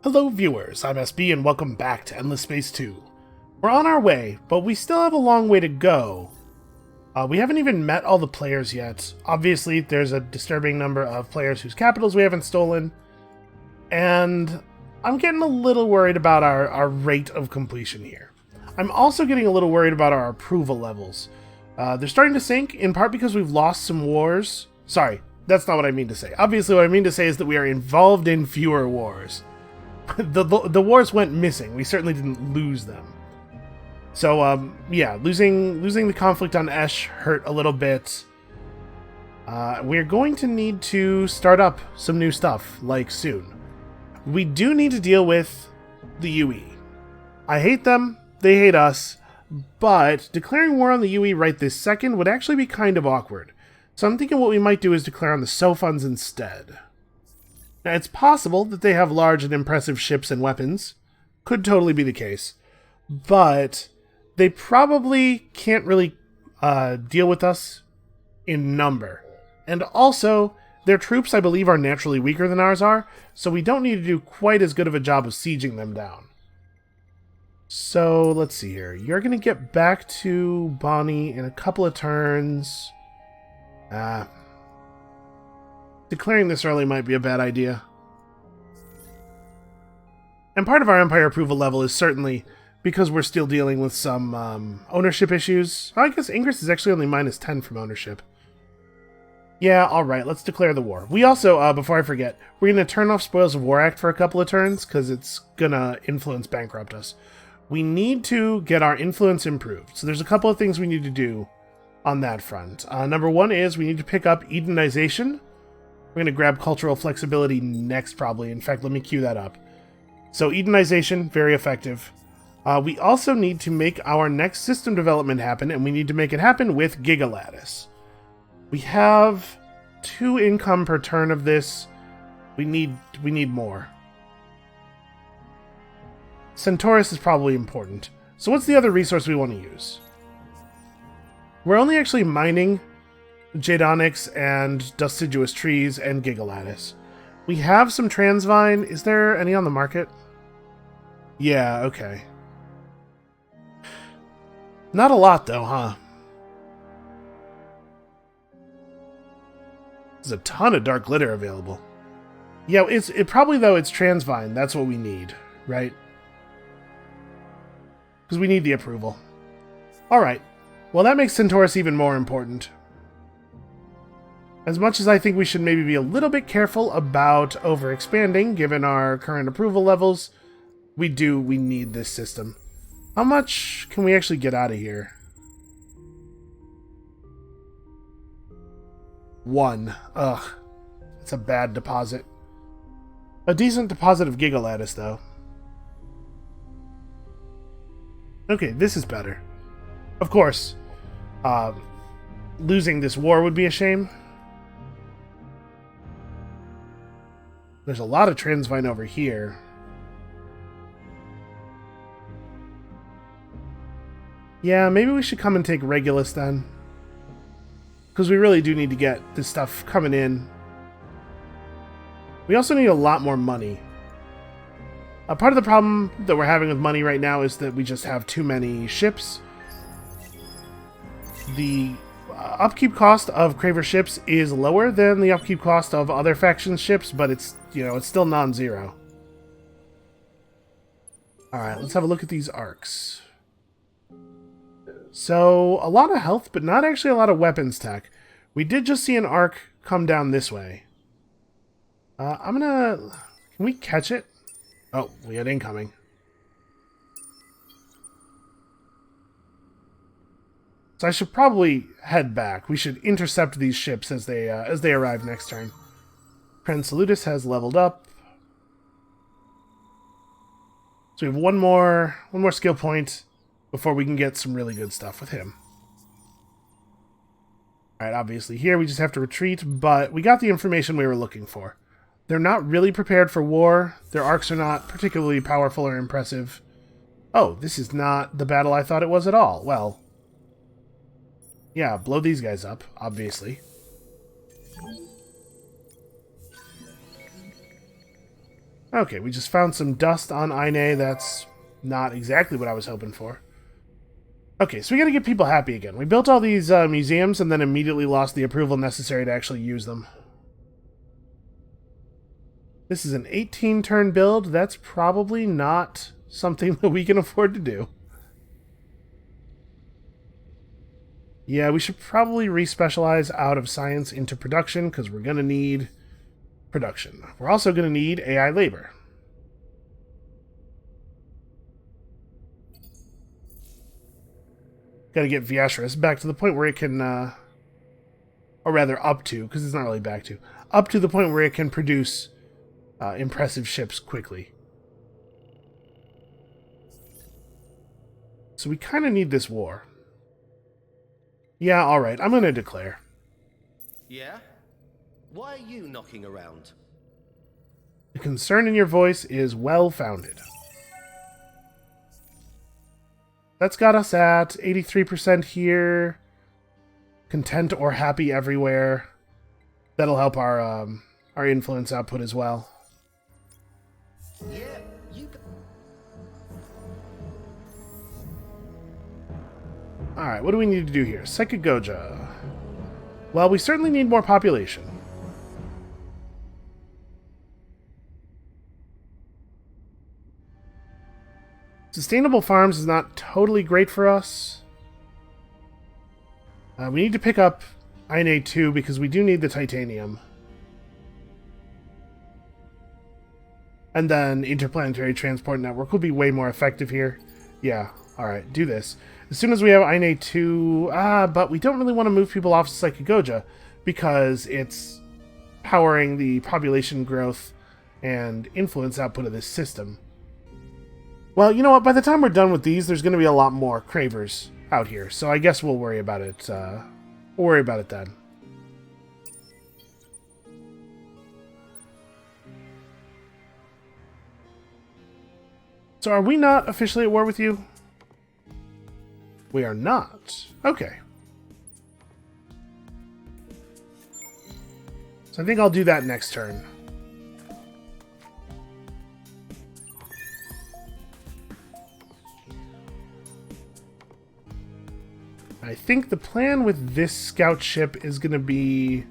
Hello viewers, I'm SB and welcome back to Endless Space 2. We're on our way, but we still have a long way to go. We haven't even met all the players yet. Obviously, there's a disturbing number of players whose capitals we haven't stolen. And I'm getting a little worried about our rate of completion here. I'm also getting a little worried about our approval levels. They're starting to sink, in part because we've lost some wars. Sorry, that's not what I mean to say. Obviously, what I mean to say is that we are involved in fewer wars. The wars went missing. We certainly didn't lose them. So, yeah, losing the conflict on Esh hurt a little bit. We're going to need to start up some new stuff, like, soon. We do need to deal with the UE. I hate them, they hate us, but declaring war on the UE right this second would actually be kind of awkward. So I'm thinking what we might do is declare on the Sophons instead. Now, it's possible that they have large and impressive ships and weapons. Could totally be the case. But they probably can't really deal with us in number. And also, their troops, I believe, are naturally weaker than ours are, so we don't need to do quite as good of a job of sieging them down. So, let's see here. You're going to get back to Bonnie in a couple of turns. Declaring this early might be a bad idea. And part of our Empire approval level is certainly because we're still dealing with some ownership issues. I guess Ingress is actually only minus 10 from ownership. Yeah, alright, let's declare the war. We also, before I forget, we're going to turn off Spoils of War Act for a couple of turns, because it's going to influence bankrupt us. We need to get our influence improved. So there's a couple of things we need to do on that front. Number one is we need to pick up Edenization. We're going to grab Cultural Flexibility next, probably. In fact, let me cue that up. So Edenization, very effective. We also need to make our next system development happen, and we need to make it happen with Gigalattice. We have 2 income per turn of this. We need more. Centaurus is probably important. So what's the other resource we want to use? We're only actually mining Jadonics and Deciduous Trees and Gigalattice. We have some Transvine. Is there any on the market? Yeah, okay. Not a lot though, huh? There's a ton of Dark Glitter available. Yeah, it probably though it's Transvine. That's what we need, right? Because we need the approval. Alright. Well, that makes Centaurus even more important. As much as I think we should maybe be a little bit careful about overexpanding, given our current approval levels, we need this system. How much can we actually get out of here? 1. Ugh. It's a bad deposit. A decent deposit of Gigalattice, though. Okay, this is better. Of course, losing this war would be a shame. There's a lot of Transvine over here. Yeah, maybe we should come and take Regulus then. Because we really do need to get this stuff coming in. We also need a lot more money. Part of the problem that we're having with money right now is that we just have too many ships. The upkeep cost of Craver ships is lower than the upkeep cost of other factions' ships, but it's, it's still non-zero. Alright, let's have a look at these arcs. So, a lot of health, but not actually a lot of weapons tech. We did just see an arc come down this way. Can we catch it? Oh, we had incoming. So I should probably head back. We should intercept these ships as they arrive next turn. Pransalutis has leveled up. So we have one more skill point before we can get some really good stuff with him. Alright, obviously here we just have to retreat, but we got the information we were looking for. They're not really prepared for war. Their arcs are not particularly powerful or impressive. Oh, this is not the battle I thought it was at all. Well, yeah, blow these guys up, Okay, we just found some dust on Ine. That's not exactly what I was hoping for. Okay, so we gotta get people happy again. We built all these museums and then immediately lost the approval necessary to actually use them. This is an 18-turn build. That's probably not something that we can afford to do. Yeah, we should probably re-specialize out of science into production because we're going to need production. We're also going to need AI labor. Got to get Viatris back to the point where it can, or rather up to, because it's not really back to, up to the point where it can produce impressive ships quickly. So we kind of need this war. Yeah, alright, I'm going to declare. Yeah? Why are you knocking around? The concern in your voice is well-founded. That's got us at 83% here. Content or happy everywhere. That'll help our influence output as well. Yeah, you... Alright, what do we need to do here? Psychagogia. Well, we certainly need more population. Sustainable farms is not totally great for us. We need to pick up Ine 2 because we do need the titanium. And then interplanetary transport network will be way more effective here. Yeah, alright, do this. As soon as we have Ine 2... but we don't really want to move people off Psychagogia because it's powering the population growth and influence output of this system. Well, you know what? By the time we're done with these, there's going to be a lot more cravers out here. So I guess we'll worry about it. We'll worry about it then. So are we not officially at war with you? We are not. Okay. So I think I'll do that next turn. I think the plan with this scout ship is going to be...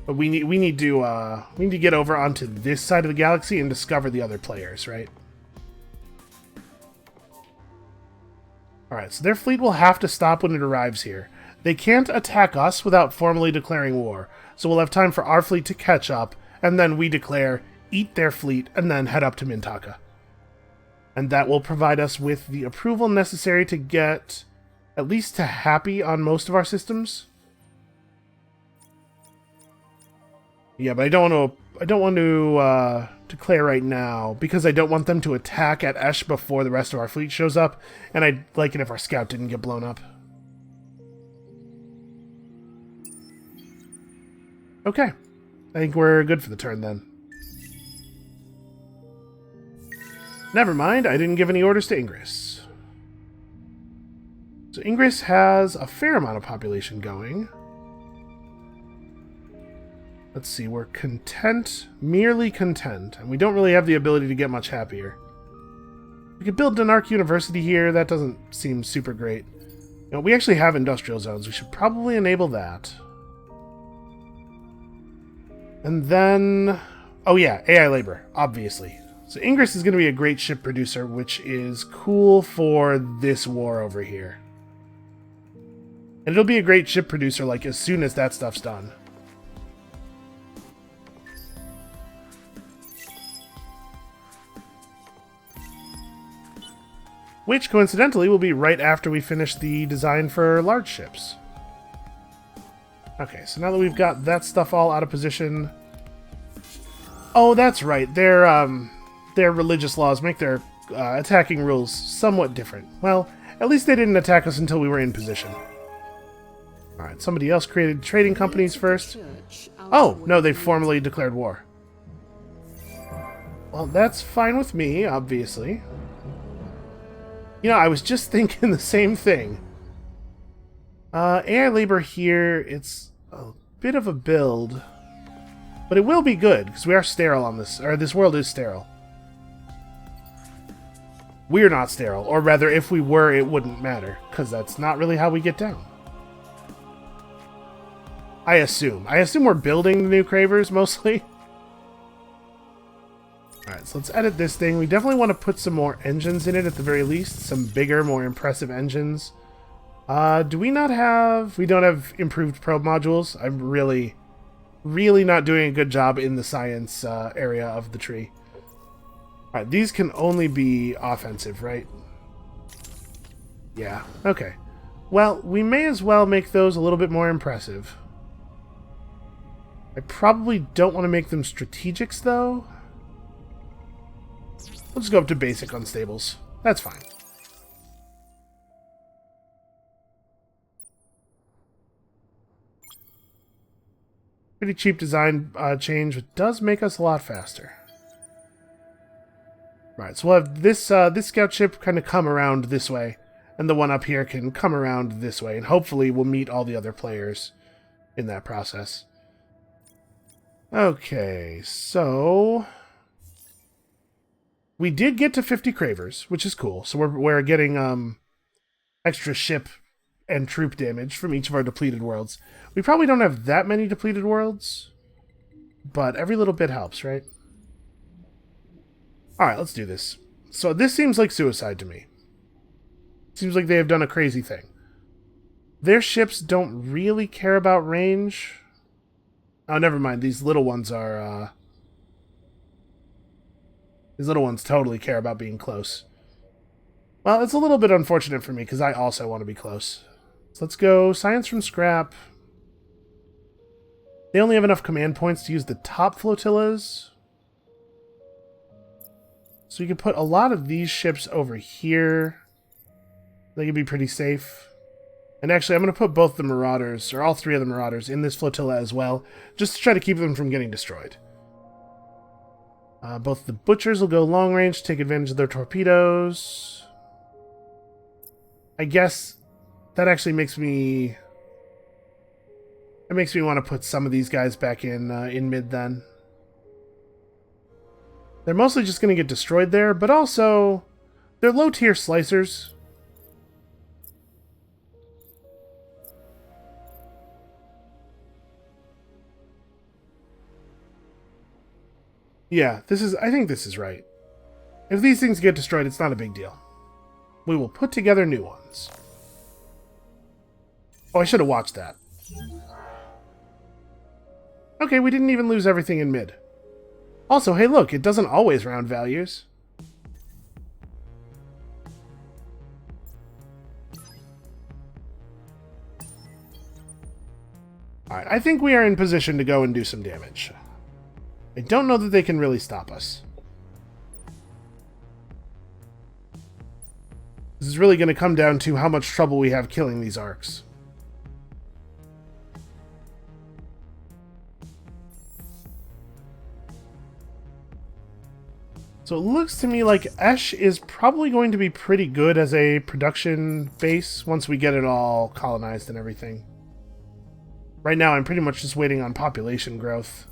we need to get over onto this side of the galaxy and discover the other players, right? Alright, so their fleet will have to stop when it arrives here. They can't attack us without formally declaring war, so we'll have time for our fleet to catch up, and then we declare, eat their fleet, and then head up to Mintaka. And that will provide us with the approval necessary to get at least to happy on most of our systems. Yeah, but I don't want to declare right now because I don't want them to attack at Esh before the rest of our fleet shows up, and I'd like it if our scout didn't get blown up. Okay, I think we're good for the turn then. Never mind, I didn't give any orders to Ingress. So Ingress has a fair amount of population going. Let's see, we're content, merely content, and we don't really have the ability to get much happier. We could build an Arc University here, that doesn't seem super great. You know, we actually have industrial zones, we should probably enable that. And then... oh yeah, AI labor, obviously. So Ingress is going to be a great ship producer, which is cool for this war over here. And it'll be a great ship producer, like, as soon as that stuff's done. Which, coincidentally, will be right after we finish the design for large ships. Okay, so now that we've got that stuff all out of position... oh, that's right. Their religious laws make their attacking rules somewhat different. Well, at least they didn't attack us until we were in position. Alright, somebody else created trading companies first. Oh, no, they formally declared war. Well, that's fine with me, obviously. You know, I was just thinking the same thing. AI labor here, it's a bit of a build. But it will be good, because we are sterile on this, or this world is sterile. We're not sterile, or rather, if we were, it wouldn't matter, because that's not really how we get down. I assume. I assume we're building the new Cravers, mostly. Alright, so let's edit this thing. We definitely want to put some more engines in it, at the very least. Some bigger, more impressive engines. Do we not have... We don't have improved probe modules. I'm really not doing a good job in the science area of the tree. Alright, these can only be offensive, right? Yeah, okay. Well, we may as well make those a little bit more impressive. I probably don't want to make them strategics, though. We'll just go up to basic unstables. That's fine. Pretty cheap design change, but does make us a lot faster. Right, so we'll have this this scout ship kind of come around this way, and the one up here can come around this way, and hopefully we'll meet all the other players in that process. Okay, so we did get to 50 Cravers, which is cool. So we're getting extra ship and troop damage from each of our depleted worlds. We probably don't have that many depleted worlds, but every little bit helps, right? Alright, let's do this. So this seems like suicide to me. Seems like they have done a crazy thing. Their ships don't really care about range. Oh, never mind. These little ones are, These little ones totally care about being close. Well, it's a little bit unfortunate for me, because I also want to be close. So let's go science from scrap. They only have enough command points to use the top flotillas. So you can put a lot of these ships over here. They can be pretty safe. And actually, I'm going to put both the Marauders, or all three of the Marauders, in this flotilla as well, just to try to keep them from getting destroyed. Both the Butchers will go long range, take advantage of their torpedoes. I guess that actually makes me... It makes me want to put some of these guys back in mid then. They're mostly just going to get destroyed there, but also they're low-tier slicers. Yeah, I think this is right. If these things get destroyed, it's not a big deal. We will put together new ones. Oh, I should have watched that. Okay, we didn't even lose everything in mid. Also, hey look, it doesn't always round values. Alright, I think we are in position to go and do some damage. I don't know that they can really stop us. This is really going to come down to how much trouble we have killing these arcs. So it looks to me like Esh is probably going to be pretty good as a production base once we get it all colonized and everything. Right now I'm pretty much just waiting on population growth.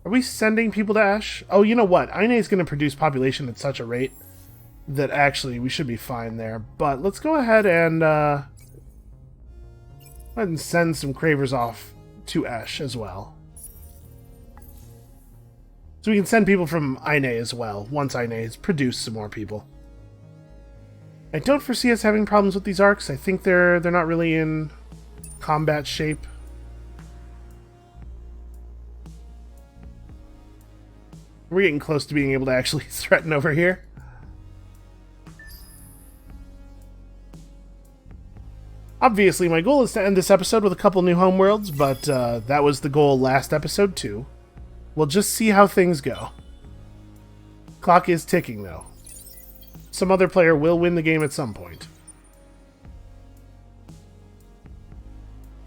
Are we sending people to Esh? Oh, you know what? Ine is going to produce population at such a rate that actually we should be fine there. But let's go ahead and send some Cravers off to Esh as well. So we can send people from Ine as well, once Ine has produced some more people. I don't foresee us having problems with these arcs. I think they're not really in combat shape. We're getting close to being able to actually threaten over here. Obviously, my goal is to end this episode with a couple new homeworlds, but that was the goal last episode too. We'll just see how things go. Clock is ticking, though. Some other player will win the game at some point.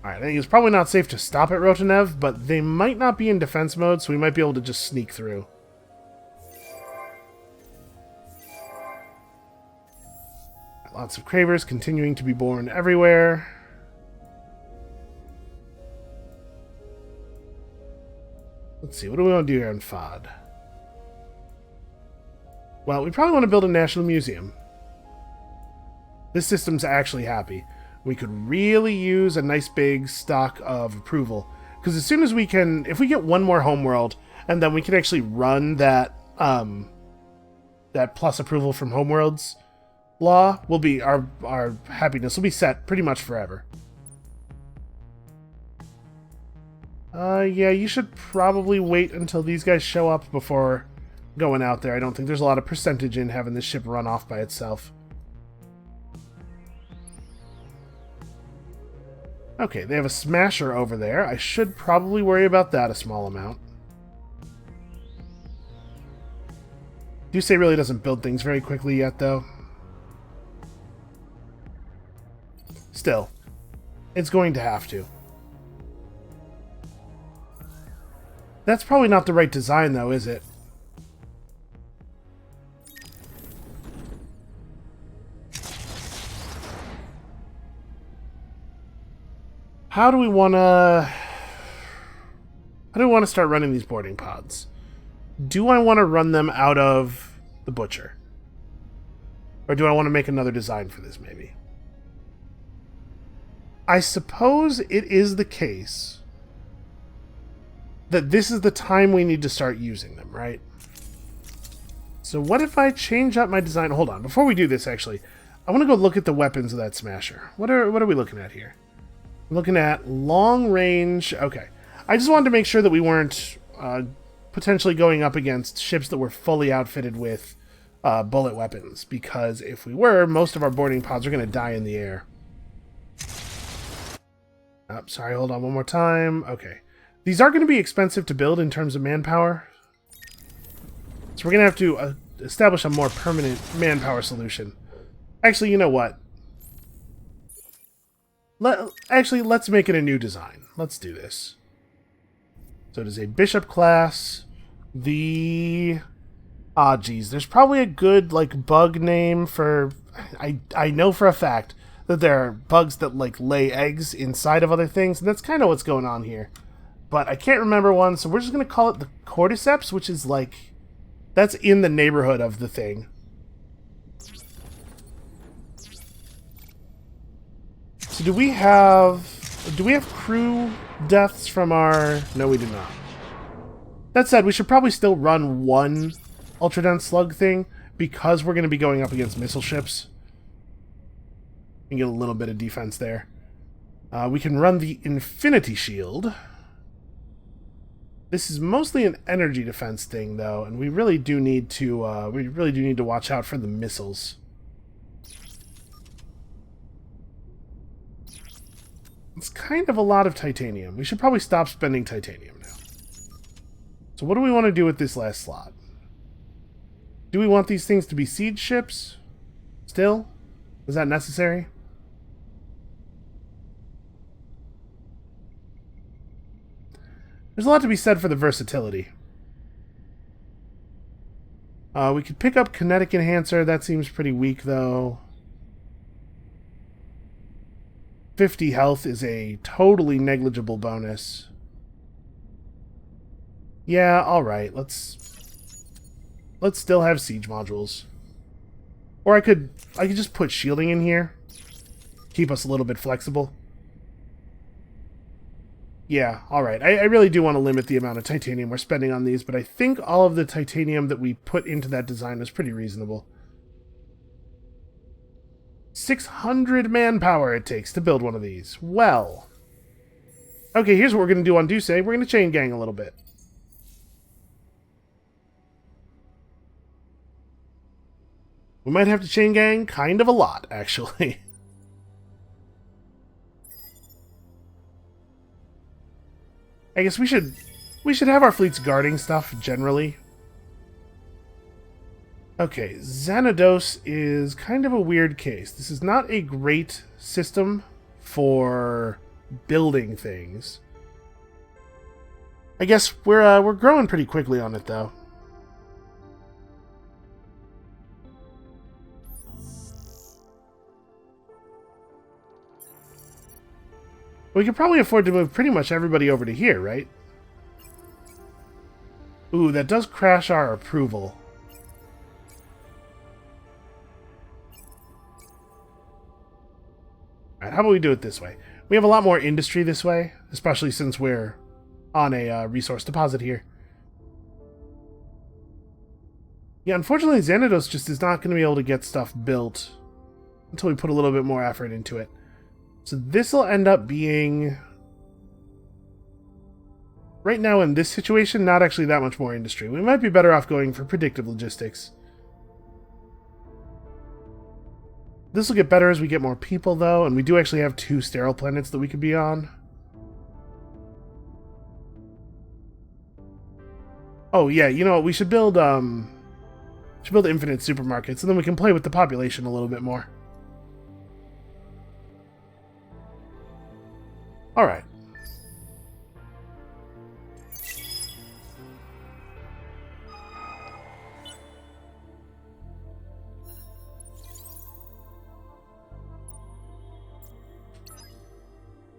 Alright, I think it's probably not safe to stop at Rotanev, but they might not be in defense mode, so we might be able to just sneak through. Lots of Cravers continuing to be born everywhere. Let's see, what do we want to do here on FOD? Well, we probably want to build a national museum. This system's actually happy. We could really use a nice big stock of approval. Because as soon as we can, if we get one more homeworld, and then we can actually run that that plus approval from homeworlds law, will be our happiness will be set pretty much forever. Yeah, you should probably wait until these guys show up before going out there. I don't think there's a lot of percentage in having this ship run off by itself. Okay, they have a smasher over there. I should probably worry about that a small amount. Duce really doesn't build things very quickly yet, though. Still, it's going to have to. That's probably not the right design, though, is it? How do we want to start running these boarding pods? Do I want to run them out of the butcher? Or do I want to make another design for this, maybe? I suppose it is the case that this is the time we need to start using them, right? So what if I change up my design? Hold on, before we do this, actually, I want to go look at the weapons of that smasher. What are we looking at here? I'm looking at long range. Okay, I just wanted to make sure that we weren't potentially going up against ships that were fully outfitted with bullet weapons, because if we were, most of our boarding pods are going to die in the air. Oh, sorry, hold on one more time. Okay. These are going to be expensive to build in terms of manpower. So we're going to have to establish a more permanent manpower solution. Actually, you know what? Let's make it a new design. Let's do this. So it is a bishop class. Geez. There's probably a good, like, bug name for... I know for a fact that there are bugs that, like, lay eggs inside of other things, and that's kind of what's going on here. But I can't remember one, so we're just going to call it the cordyceps, which is, like... That's in the neighborhood of the thing. So do we have crew deaths from our... No, we do not. That said, we should probably still run one ultra-dense slug thing, because we're going to be going up against missile ships. And get a little bit of defense there. We can run the Infinity Shield. This is mostly an energy defense thing, though, and we really do need to watch out for the missiles. It's kind of a lot of titanium. We should probably stop spending titanium now. So what do we want to do with this last slot? Do we want these things to be siege ships? Still? Is that necessary? There's a lot to be said for the versatility. We could pick up Kinetic Enhancer. That seems pretty weak, though. 50 health is a totally negligible bonus. Yeah, alright. Let's still have siege modules. Or I could just put shielding in here. Keep us a little bit flexible. Yeah, alright. I really do want to limit the amount of titanium we're spending on these, but I think all of the titanium that we put into that design was pretty reasonable. 600 manpower it takes to build one of these. Well. Okay, here's what we're going to do on Duce. We're going to chain gang a little bit. We might have to chain gang kind of a lot, actually. I guess we should have our fleets guarding stuff generally. Okay, Xanados is kind of a weird case. This is not a great system for building things. I guess we're growing pretty quickly on it, though. We could probably afford to move pretty much everybody over to here, right? Ooh, that does crash our approval. Alright, how about we do it this way? We have a lot more industry this way, especially since we're on a resource deposit here. Yeah, unfortunately, Xanados just is not going to be able to get stuff built until we put a little bit more effort into it. So this will end up being, right now in this situation, not actually that much more industry. We might be better off going for predictive logistics. This will get better as we get more people, though, and we do actually have 2 sterile planets that we could be on. Oh, yeah, you know what? We should build infinite supermarkets, and then we can play with the population a little bit more. Alright.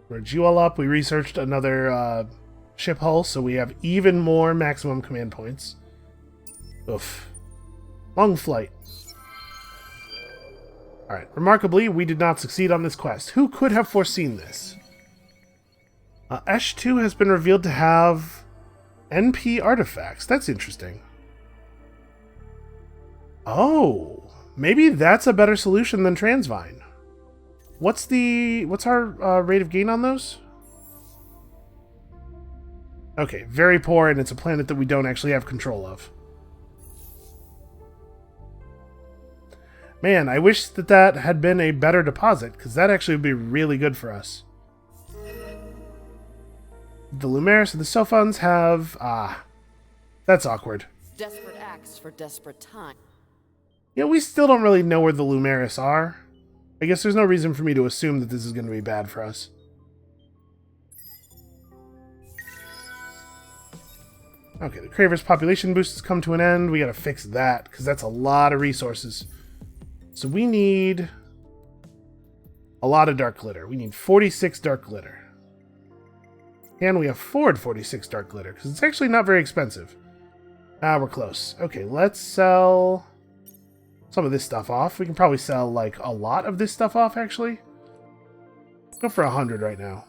Merge you all up. We researched another ship hull, so we have even more maximum command points. Oof. Long flight. Alright, remarkably, we did not succeed on this quest. Who could have foreseen this? Esh2 has been revealed to have NP artifacts. That's interesting. Oh, maybe that's a better solution than Transvine. What's our rate of gain on those? Okay, very poor, and it's a planet that we don't actually have control of. Man, I wish that had been a better deposit, because that actually would be really good for us. The Lumeris and the Sophons have... that's awkward. Desperate acts for desperate time. Yeah, we still don't really know where the Lumeris are. I guess there's no reason for me to assume that this is going to be bad for us. Okay, the Craver's population boost has come to an end. We gotta fix that, because that's a lot of resources. So we need a lot of dark glitter. We need 46 dark glitter. Can we afford 46 dark glitter? Because it's actually not very expensive. We're close. Okay, let's sell some of this stuff off. We can probably sell, like, a lot of this stuff off, actually. Let's go for 100 right now.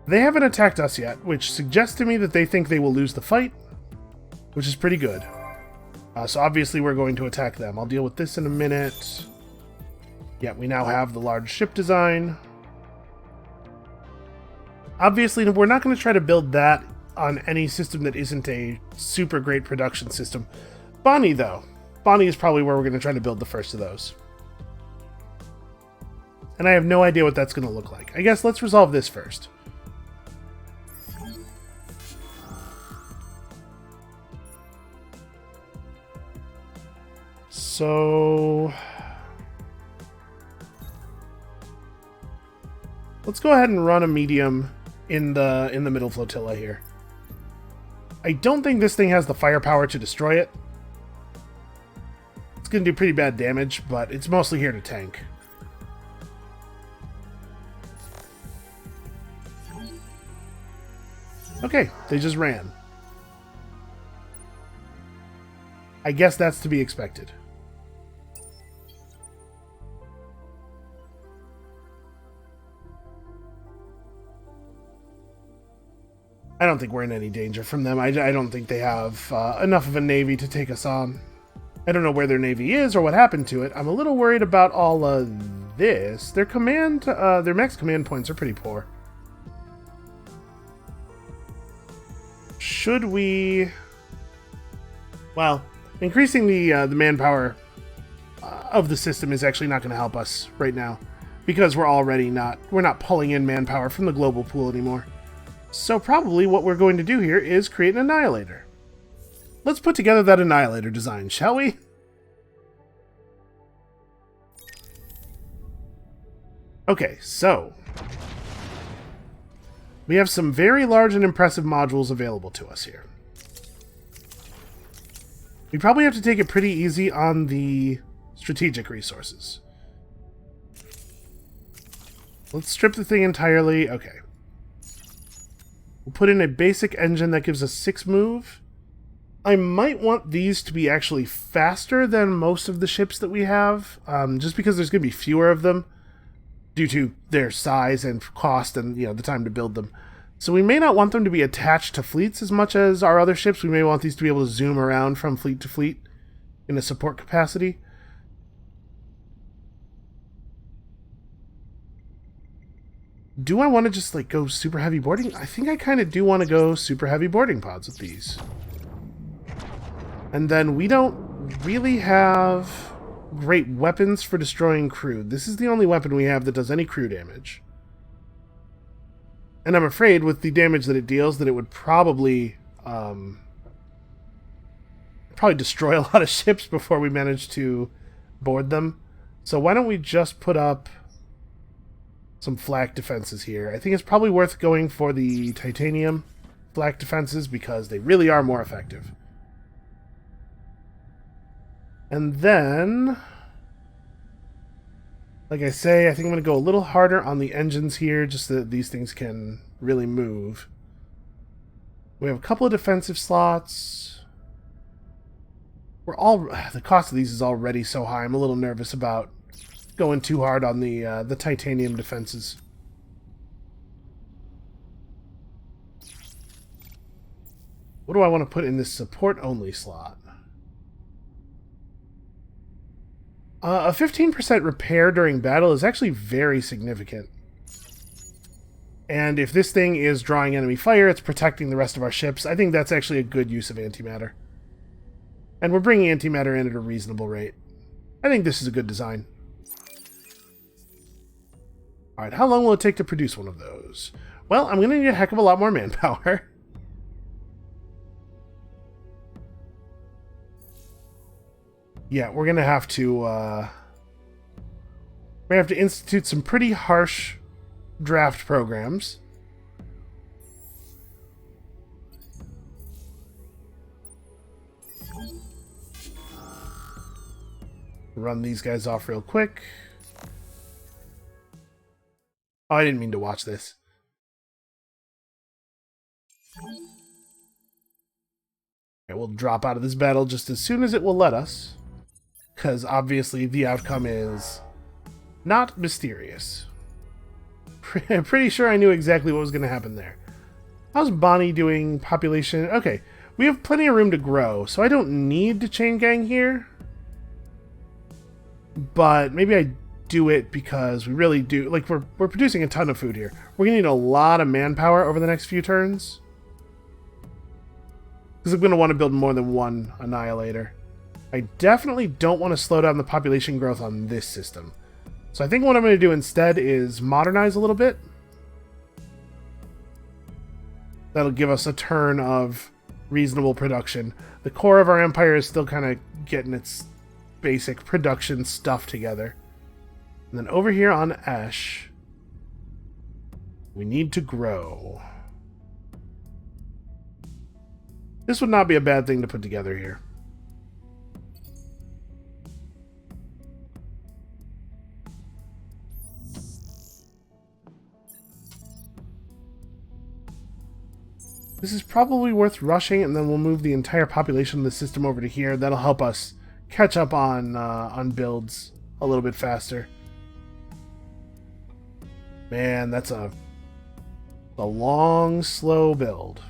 They haven't attacked us yet, which suggests to me that they think they will lose the fight, which is pretty good. So obviously we're going to attack them. I'll deal with this in a minute. Yeah, we now have the large ship design. Obviously, we're not going to try to build that on any system that isn't a super great production system. Bonnie, though. Bonnie is probably where we're going to try to build the first of those. And I have no idea what that's going to look like. I guess let's resolve this first. So let's go ahead and run a medium in the middle flotilla here. I don't think this thing has the firepower to destroy it. It's going to do pretty bad damage, but it's mostly here to tank. Okay, they just ran. I guess that's to be expected. I don't think we're in any danger from them. I don't think they have enough of a navy to take us on. I don't know where their navy is or what happened to it. I'm a little worried about all of this. Their max command points are pretty poor. Should we... Well, increasing the manpower of the system is actually not going to help us right now, because we're not pulling in manpower from the global pool anymore. So probably what we're going to do here is create an annihilator. Let's put together that annihilator design, shall we? Okay, so we have some very large and impressive modules available to us here. We probably have to take it pretty easy on the strategic resources. Let's strip the thing entirely. Okay. We'll put in a basic engine that gives us 6 move. I might want these to be actually faster than most of the ships that we have, just because there's going to be fewer of them due to their size and cost and, you know, the time to build them. So we may not want them to be attached to fleets as much as our other ships. We may want these to be able to zoom around from fleet to fleet in a support capacity. Do I want to just, like, go super heavy boarding? I think I kind of do want to go super heavy boarding pods with these. And then we don't really have great weapons for destroying crew. This is the only weapon we have that does any crew damage. And I'm afraid with the damage that it deals that it would probably destroy a lot of ships before we manage to board them. So why don't we just put up some flak defenses here. I think it's probably worth going for the titanium flak defenses because they really are more effective. And then, like I say, I think I'm going to go a little harder on the engines here, just so that these things can really move. We have a couple of defensive slots. The cost of these is already so high. I'm a little nervous about going too hard on the titanium defenses. What do I want to put in this support-only slot? A 15% repair during battle is actually very significant. And if this thing is drawing enemy fire, it's protecting the rest of our ships. I think that's actually a good use of antimatter. And we're bringing antimatter in at a reasonable rate. I think this is a good design. Alright, how long will it take to produce one of those? Well, I'm going to need a heck of a lot more manpower. Yeah, we're going to have to institute some pretty harsh draft programs. Run these guys off real quick. Oh, I didn't mean to watch this. Okay, we'll drop out of this battle just as soon as it will let us. Because obviously the outcome is not mysterious. Pretty sure I knew exactly what was going to happen there. How's Bonnie doing population? Okay, we have plenty of room to grow, so I don't need to chain gang here. But maybe I do it because we really do. Like, we're producing a ton of food here. We're going to need a lot of manpower over the next few turns. Because I'm going to want to build more than one annihilator. I definitely don't want to slow down the population growth on this system. So I think what I'm going to do instead is modernize a little bit. That'll give us a turn of reasonable production. The core of our empire is still kind of getting its basic production stuff together. And then over here on Esh, we need to grow. This would not be a bad thing to put together here. This is probably worth rushing, and then we'll move the entire population of the system over to here. That'll help us catch up on builds a little bit faster. Man, that's a long, slow build.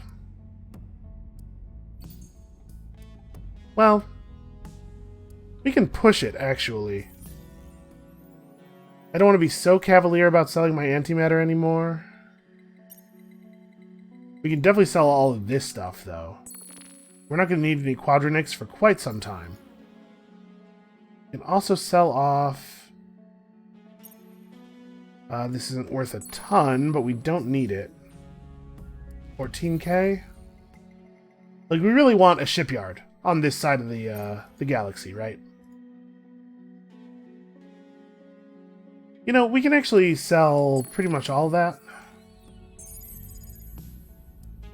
Well, we can push it, actually. I don't want to be so cavalier about selling my antimatter anymore. We can definitely sell all of this stuff, though. We're not going to need any quadronics for quite some time. We can also sell off... this isn't worth a ton, but we don't need it. 14k? Like, we really want a shipyard on this side of the galaxy, right? You know, we can actually sell pretty much all of that.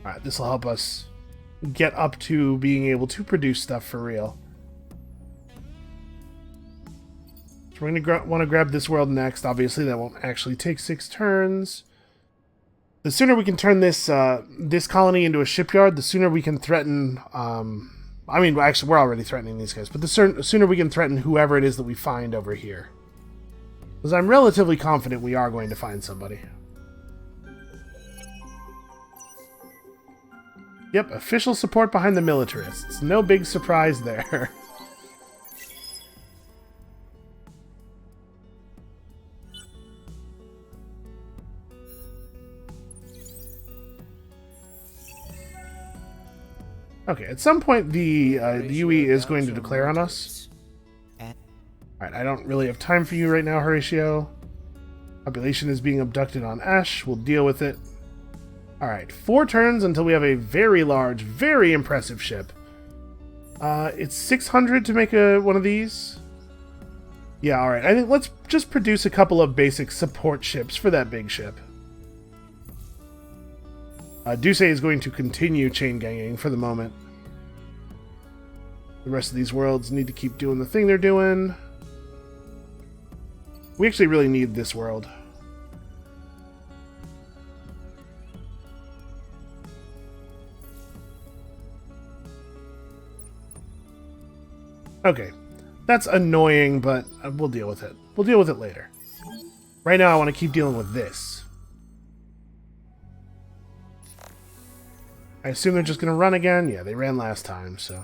Alright, this will help us get up to being able to produce stuff for real. So we're going to want to grab this world next. Obviously, that won't actually take 6 turns. The sooner we can turn this this colony into a shipyard, the sooner we can threaten... I mean, actually, we're already threatening these guys, but the sooner we can threaten whoever it is that we find over here. Because I'm relatively confident we are going to find somebody. Yep, official support behind the militarists. No big surprise there. Okay, at some point the UE is going to declare on us. Alright, I don't really have time for you right now, Horatio. Population is being abducted on Ash. We'll deal with it. Alright, 4 turns until we have a very large, very impressive ship. It's 600 to make one of these. Yeah, alright. I think let's just produce a couple of basic support ships for that big ship. Duce is going to continue chain ganging for the moment. The rest of these worlds need to keep doing the thing they're doing. We actually really need this world. Okay. That's annoying, but we'll deal with it. We'll deal with it later. Right now I want to keep dealing with this. I assume they're just going to run again? Yeah, they ran last time, so...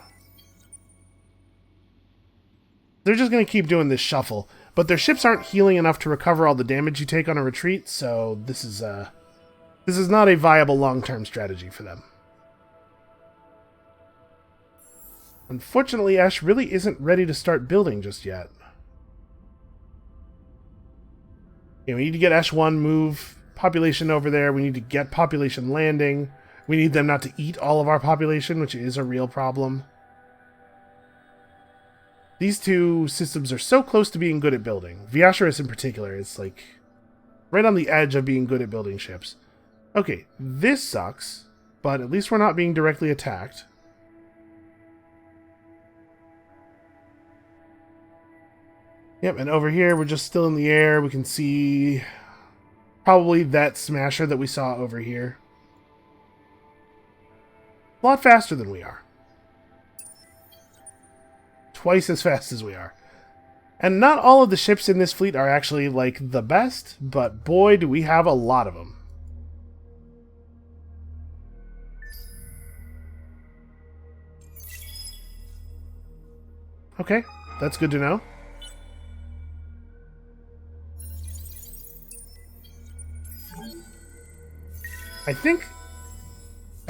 They're just going to keep doing this shuffle. But their ships aren't healing enough to recover all the damage you take on a retreat, so this is not a viable long-term strategy for them. Unfortunately, Ash really isn't ready to start building just yet. Okay, we need to get Ash 1 move population over there. We need to get population landing. We need them not to eat all of our population, which is a real problem. These two systems are so close to being good at building. Viasharus in particular is like right on the edge of being good at building ships. Okay, this sucks, but at least we're not being directly attacked. Yep, and over here we're just still in the air. We can see probably that smasher that we saw over here. A lot faster than we are. Twice as fast as we are. And not all of the ships in this fleet are actually, like, the best, but boy, do we have a lot of them. Okay, that's good to know. I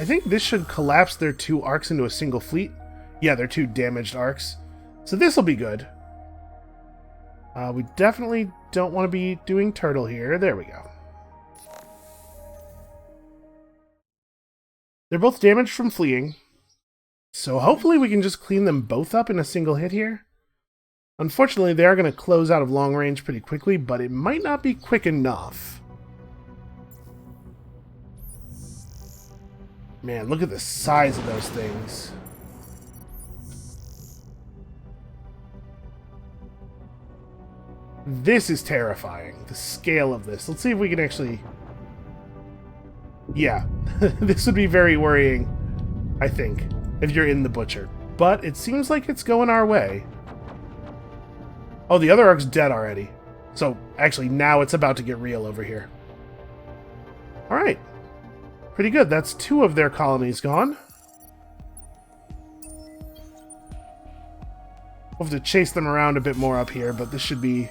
think this should collapse their 2 arcs into a single fleet. Yeah, they're 2 damaged arcs. So this will be good. We definitely don't want to be doing turtle here. There we go. They're both damaged from fleeing. So hopefully we can just clean them both up in a single hit here. Unfortunately, they are going to close out of long range pretty quickly, but it might not be quick enough. Man, look at the size of those things. This is terrifying, the scale of this. Let's see if we can actually... Yeah, this would be very worrying, I think, if you're in the Butcher. But it seems like it's going our way. Oh, the other arc's dead already. So, actually, now it's about to get real over here. Alright. Pretty good. That's 2 of their colonies gone. We'll have to chase them around a bit more up here, but this should be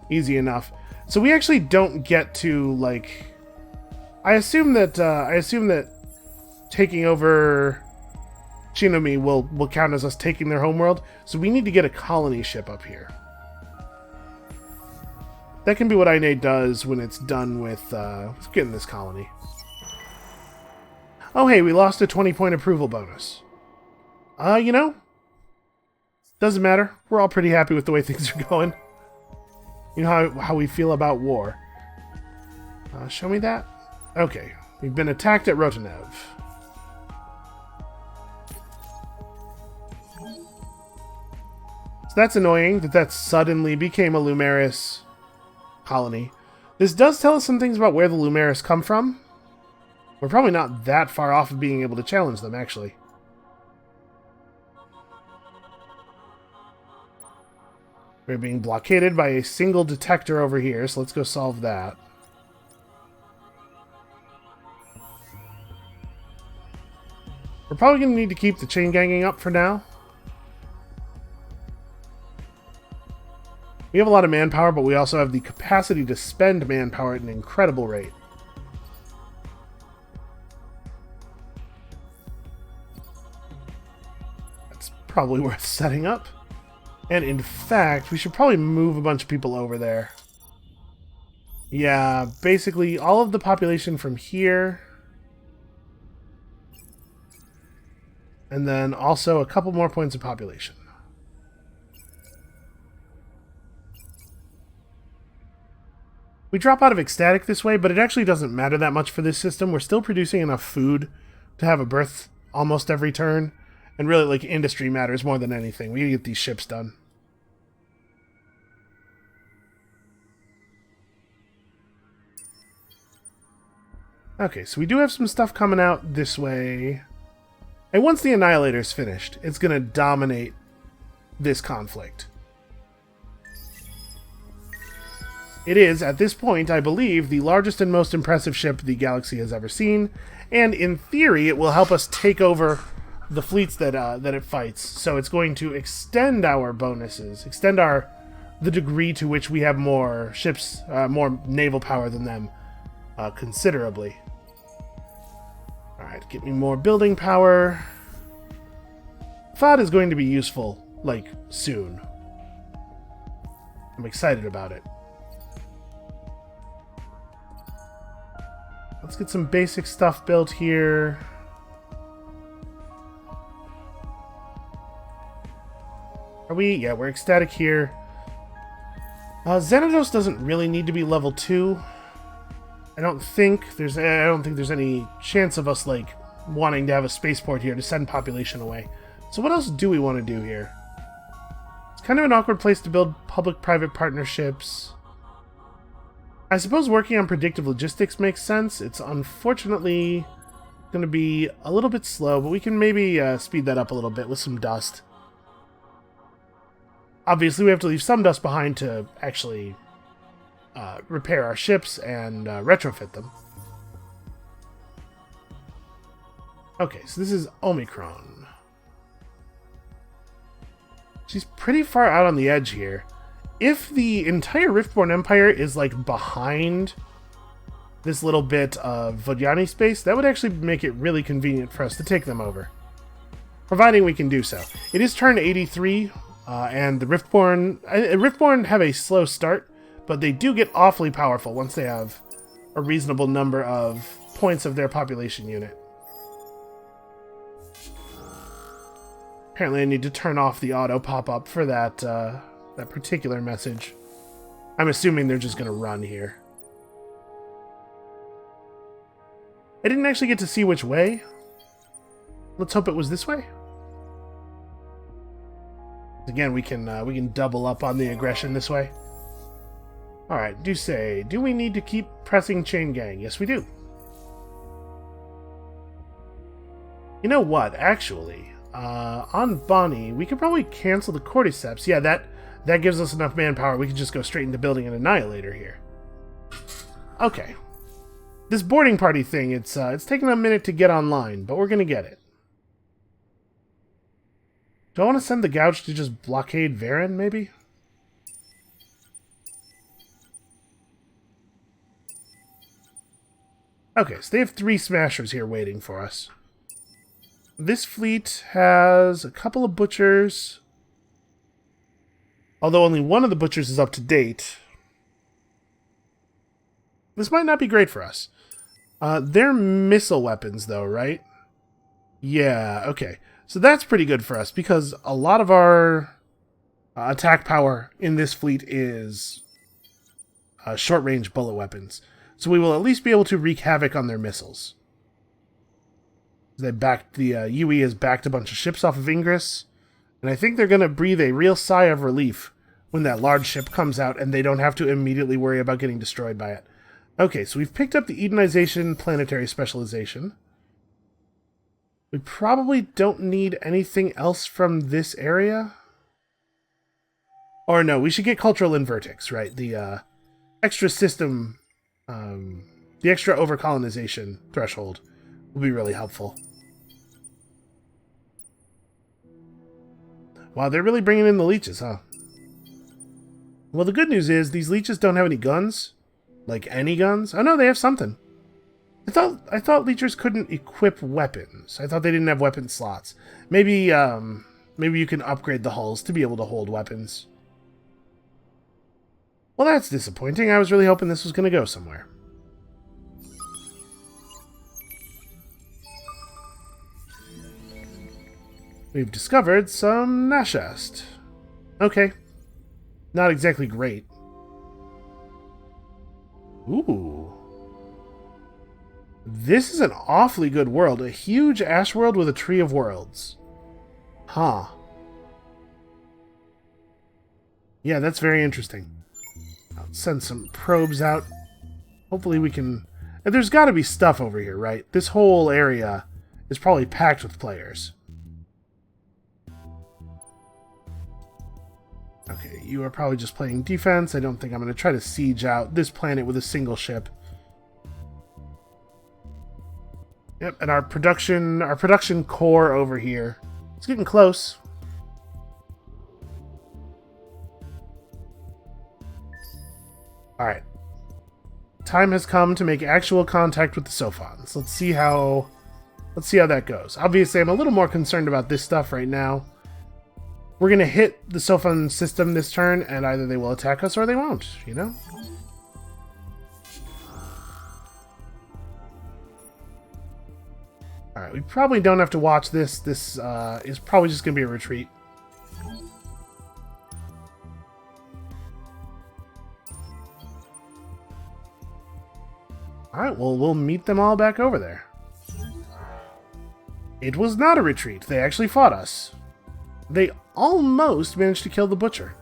easy enough. So we actually don't get to, like... I assume that taking over Shinomi will count as us taking their homeworld, so we need to get a colony ship up here. That can be what Aine does when it's done with getting this colony. Oh hey, we lost a 20-point approval bonus. You know, doesn't matter. We're all pretty happy with the way things are going. You know how we feel about war. Show me that? Okay, we've been attacked at Rotanev. that's annoying that suddenly became a Lumeris colony. This does tell us some things about where the Lumeris come from. We're probably not that far off of being able to challenge them, actually. We're being blockaded by a single detector over here, so let's go solve that. We're probably going to need to keep the chain ganging up for now. We have a lot of manpower, but we also have the capacity to spend manpower at an incredible rate. That's probably worth setting up. And in fact, we should probably move a bunch of people over there. Yeah, basically all of the population from here. And then also a couple more points of population. We drop out of ecstatic this way, but it actually doesn't matter that much for this system. We're still producing enough food to have a birth almost every turn. And really, like, industry matters more than anything. We need to get these ships done. Okay, so we do have some stuff coming out this way. And once the Annihilator's finished, it's going to dominate this conflict. It is, at this point, I believe, the largest and most impressive ship the galaxy has ever seen, and in theory, it will help us take over the fleets that it fights. So it's going to extend our bonuses, extend the degree to which we have more ships, more naval power than them, considerably. Alright, get me more building power. FOD is going to be useful, like, soon. I'm excited about it. Let's get some basic stuff built here. Are we? Yeah, we're ecstatic here. Xanados doesn't really need to be level 2. I don't think there's any chance of us, like, wanting to have a spaceport here to send population away. So what else do we want to do here? It's kind of an awkward place to build public-private partnerships. I suppose working on predictive logistics makes sense. It's unfortunately going to be a little bit slow, but we can maybe speed that up a little bit with some dust. Obviously, we have to leave some dust behind to actually repair our ships and retrofit them. Okay, so this is Omicron. She's pretty far out on the edge here. If the entire Riftborn Empire is, like, behind this little bit of Vodyani space, that would actually make it really convenient for us to take them over. Providing we can do so. It is turn 83, and the Riftborn have a slow start, but they do get awfully powerful once they have a reasonable number of points of their population unit. Apparently I need to turn off the auto pop-up for that particular message. I'm assuming they're just going to run here. I didn't actually get to see which way. Let's hope it was this way. Again, we can double up on the aggression this way. Alright, do we need to keep pressing chain gang? Yes, we do. You know what, actually, on Bonnie, we could probably cancel the cordyceps. Yeah, that gives us enough manpower. We can just go straight into building an Annihilator here. Okay. This boarding party thing, it's taking a minute to get online, but we're going to get it. Do I want to send the Gouge to just blockade Varen, maybe? Okay, so they have 3 Smashers here waiting for us. This fleet has a couple of Butchers. Although only one of the Butchers is up to date. This might not be great for us. They're missile weapons, though, right? Yeah, okay. So that's pretty good for us, because a lot of our attack power in this fleet is short-range bullet weapons. So we will at least be able to wreak havoc on their missiles. The UE has backed a bunch of ships off of Ingress, And I think they're going to breathe a real sigh of relief when that large ship comes out and they don't have to immediately worry about getting destroyed by it. Okay, so we've picked up the Edenization planetary specialization. We probably don't need anything else from this area. Or no, we should get Cultural Invertex, right? The extra system, the extra overcolonization threshold will be really helpful. Wow, they're really bringing in the leeches, huh? Well, the good news is these leeches don't have any guns. Like, any guns? Oh, no, they have something. I thought leechers couldn't equip weapons. I thought they didn't have weapon slots. Maybe you can upgrade the hulls to be able to hold weapons. Well, that's disappointing. I was really hoping this was going to go somewhere. We've discovered some Nashast. Okay. Not exactly great. Ooh. This is an awfully good world. A huge ash world with a tree of worlds. Huh. Yeah, that's very interesting. I'll send some probes out. Hopefully we can... And there's got to be stuff over here, right? This whole area is probably packed with players. Okay, you are probably just playing defense. I don't think I'm going to try to siege out this planet with a single ship. Yep, and our production core over here. It's getting close. Alright. Time has come to make actual contact with the Sophons. Let's see how that goes. Obviously, I'm a little more concerned about this stuff right now. We're going to hit the Sophon system this turn, and either they will attack us or they won't, you know? Alright, we probably don't have to watch this. This is probably just going to be a retreat. Alright, well, we'll meet them all back over there. It was not a retreat. They actually fought us. They almost managed to kill the Butcher.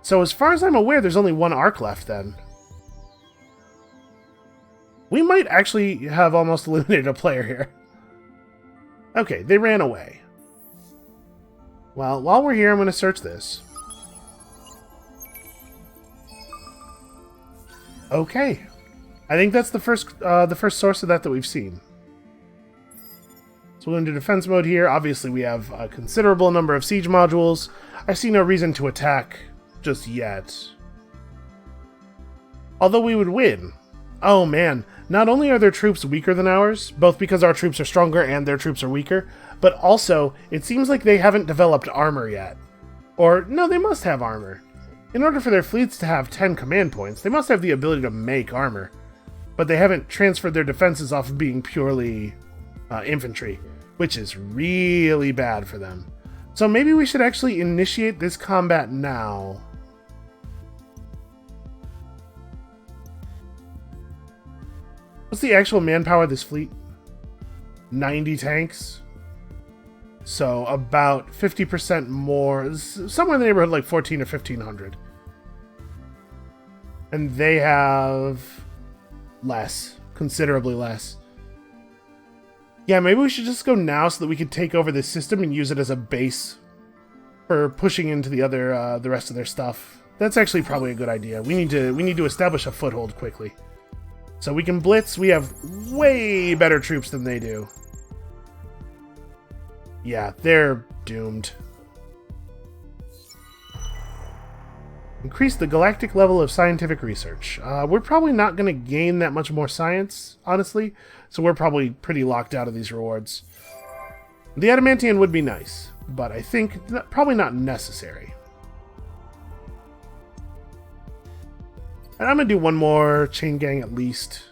So as far as I'm aware, there's only one arc left then. We might actually have almost eliminated a player here. Okay, they ran away. Well, while we're here, I'm going to search this. Okay. I think that's the first source of that we've seen. So we'll go into defense mode here. Obviously, we have a considerable number of siege modules. I see no reason to attack just yet. Although we would win. Oh man, not only are their troops weaker than ours, both because our troops are stronger and their troops are weaker, but also, it seems like they haven't developed armor yet. Or, no, they must have armor. In order for their fleets to have 10 command points, they must have the ability to make armor. But they haven't transferred their defenses off of being purely infantry, which is really bad for them. So maybe we should actually initiate this combat now. What's the actual manpower of this fleet? 90 tanks. So about 50% more, somewhere in the neighborhood like 14 or 1500. And they have less, considerably less. Yeah, maybe we should just go now so that we can take over this system and use it as a base for pushing into the rest of their stuff. That's actually probably a good idea. We need to establish a foothold quickly. So we can blitz. We have way better troops than they do. Yeah, they're doomed. Increase the galactic level of scientific research. We're probably not going to gain that much more science, honestly, so we're probably pretty locked out of these rewards. The Adamantian would be nice, but I think probably not necessary. And I'm going to do one more chain gang at least.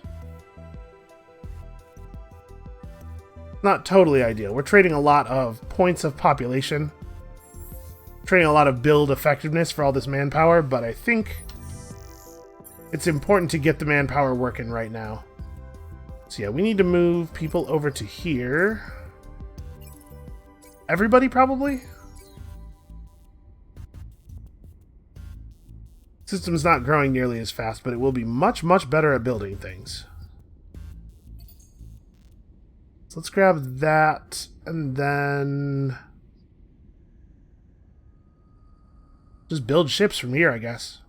Not totally ideal. We're trading a lot of points of population. Trading a lot of build effectiveness for all this manpower, but I think it's important to get the manpower working right now. So yeah, we need to move people over to here. Everybody, probably? System's not growing nearly as fast, but it will be much, much better at building things. So let's grab that, and then just build ships from here, I guess.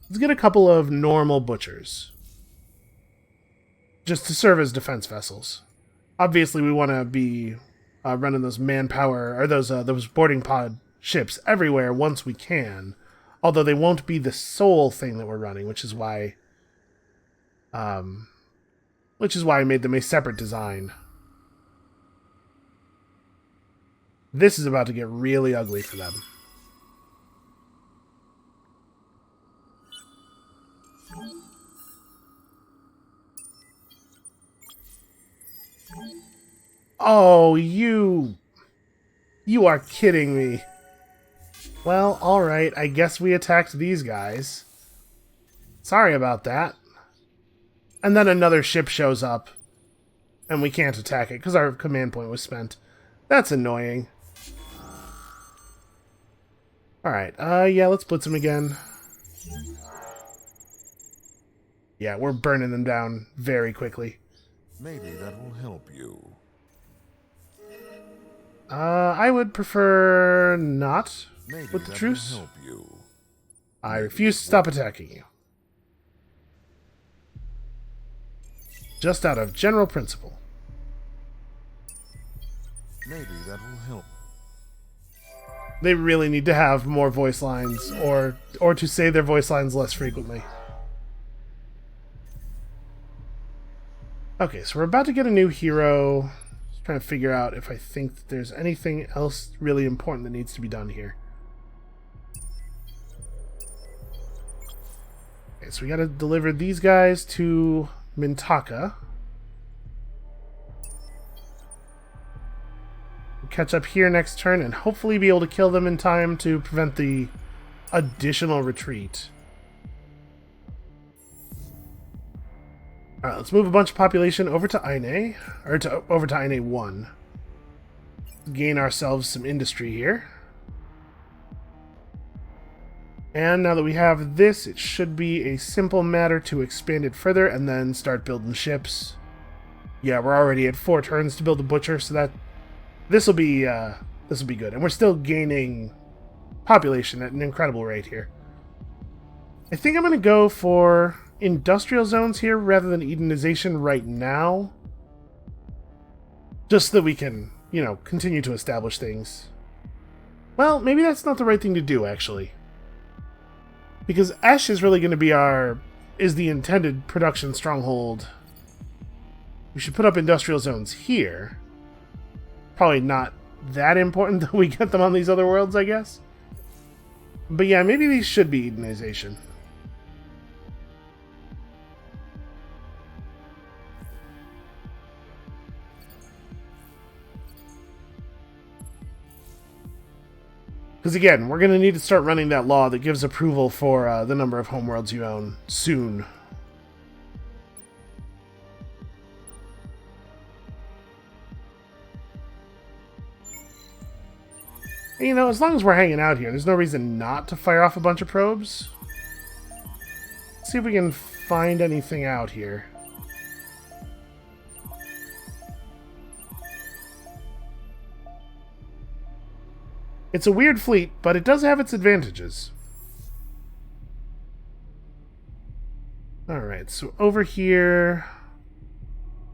Let's get a couple of normal butchers, just to serve as defense vessels. Obviously, we want to be running those manpower, or those boarding pod ships everywhere once we can. Although they won't be the sole thing that we're running, which is why I made them a separate design. This is about to get really ugly for them. Oh, you are kidding me. Well, alright, I guess we attacked these guys. Sorry about that. And then another ship shows up, and we can't attack it because our command point was spent. That's annoying. Alright, yeah, let's blitz them again. Yeah, we're burning them down very quickly. Maybe that will help you. I would prefer not Maybe with the that truce. will help you. I refuse to stop attacking you. Just out of general principle. Maybe that will help. They really need to have more voice lines, or to say their voice lines less frequently. Okay, so we're about to get a new hero. Just trying to figure out if I think that there's anything else really important that needs to be done here. Okay, so we gotta deliver these guys to Mintaka. Catch up here next turn and hopefully be able to kill them in time to prevent the additional retreat. Alright, let's move a bunch of population over to Aine, or over to Aine 1. Gain ourselves some industry here. And now that we have this, it should be a simple matter to expand it further and then start building ships. Yeah, we're already at 4 turns to build a butcher, so that this will be good. And we're still gaining population at an incredible rate here. I think I'm going to go for industrial zones here rather than Edenization right now. Just so that we can, you know, continue to establish things. Well, maybe that's not the right thing to do, actually. Because Esh is really going to be is the intended production stronghold. We should put up industrial zones here. Probably not that important that we get them on these other worlds, I guess. But yeah, maybe these should be Edenization. Because again, we're going to need to start running that law that gives approval for the number of homeworlds you own soon. And, you know, as long as we're hanging out here, there's no reason not to fire off a bunch of probes. Let's see if we can find anything out here. It's a weird fleet, but it does have its advantages. Alright, so over here...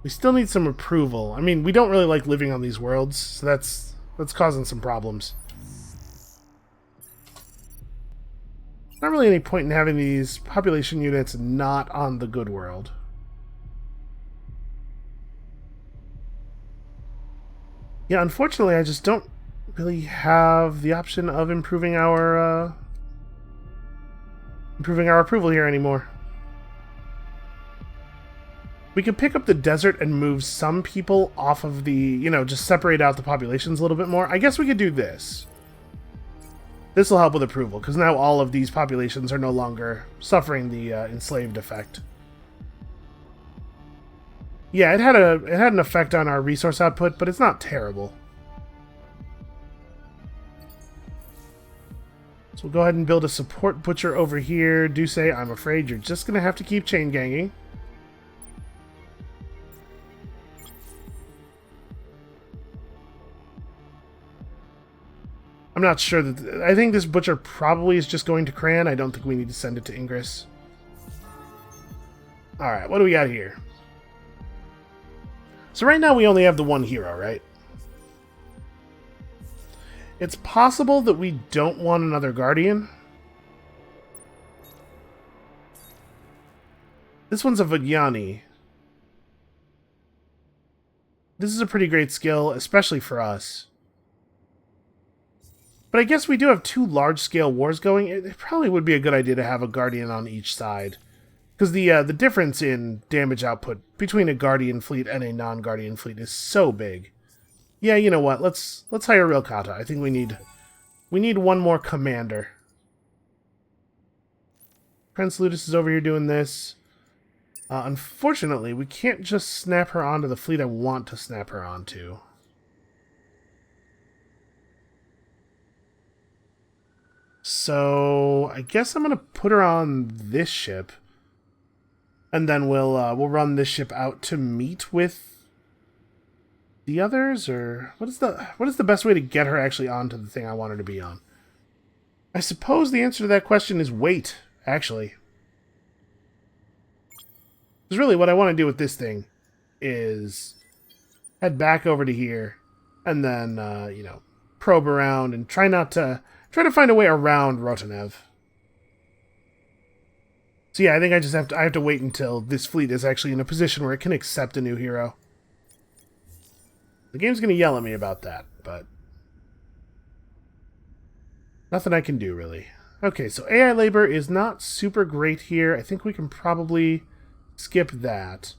we still need some approval. I mean, we don't really like living on these worlds, so that's causing some problems. Not really any point in having these population units not on the good world. Yeah, unfortunately, I just don't really have the option of improving our approval here anymore. We could pick up the desert and move some people off of the, you know, just separate out the populations a little bit more. I guess we could do this. This will help with approval, because now all of these populations are no longer suffering the enslaved effect. Yeah, it had an effect on our resource output, but it's not terrible. So We'll go ahead and build a support butcher over here. Do say, I'm afraid you're just going to have to keep chain ganging. I'm not sure that... I think this butcher probably is just going to Cran. I don't think we need to send it to Ingress. Alright, what do we got here? So right now we only have the one hero, right? It's possible that we don't want another Guardian. This one's a Vigyani. This is a pretty great skill, especially for us. But I guess we do have two large-scale wars going. It probably would be a good idea to have a Guardian on each side. Because the difference in damage output between a Guardian fleet and a non-Guardian fleet is so big. Yeah, you know what? Let's hire Real Kata. I think we need one more commander. Prince Ludus is over here doing this. Unfortunately, we can't just snap her onto the fleet I want to snap her onto. So I guess I'm gonna put her on this ship, and then we'll run this ship out to meet with the others. Or what is the best way to get her actually onto the thing I want her to be on? I suppose the answer to that question is wait. Actually, because really what I want to do with this thing is head back over to here, and then you know, probe around and try to find a way around Rotanev. So yeah, I think I have to wait until this fleet is actually in a position where it can accept a new hero. The game's going to yell at me about that, but nothing I can do, really. Okay, so AI labor is not super great here. I think we can probably skip that.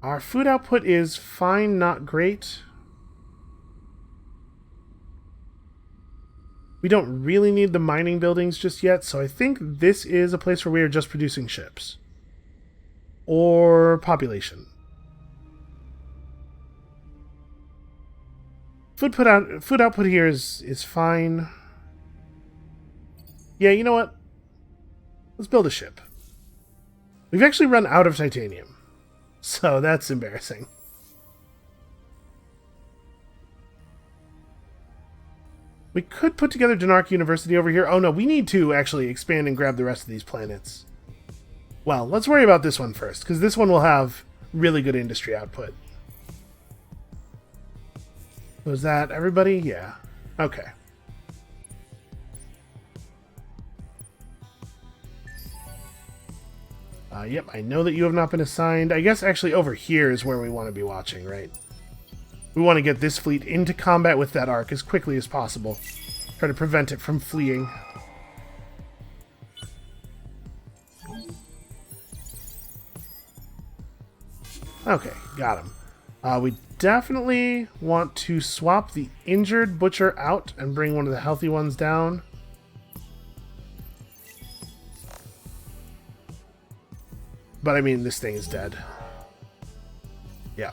Our food output is fine, not great. We don't really need the mining buildings just yet, so I think this is a place where we are just producing ships. Or population. Food output here is fine. Yeah, you know what? Let's build a ship. We've actually run out of titanium, so that's embarrassing. We could put together Denark University over here. Oh no, we need to actually expand and grab the rest of these planets. Well, let's worry about this one first, because this one will have really good industry output. Was that everybody? Yeah. Okay. Yep, I know that you have not been assigned. I guess actually over here is where we want to be watching, right? We want to get this fleet into combat with that arc as quickly as possible. Try to prevent it from fleeing. Okay, got him. We definitely want to swap the injured butcher out and bring one of the healthy ones down. But I mean, this thing is dead. Yeah.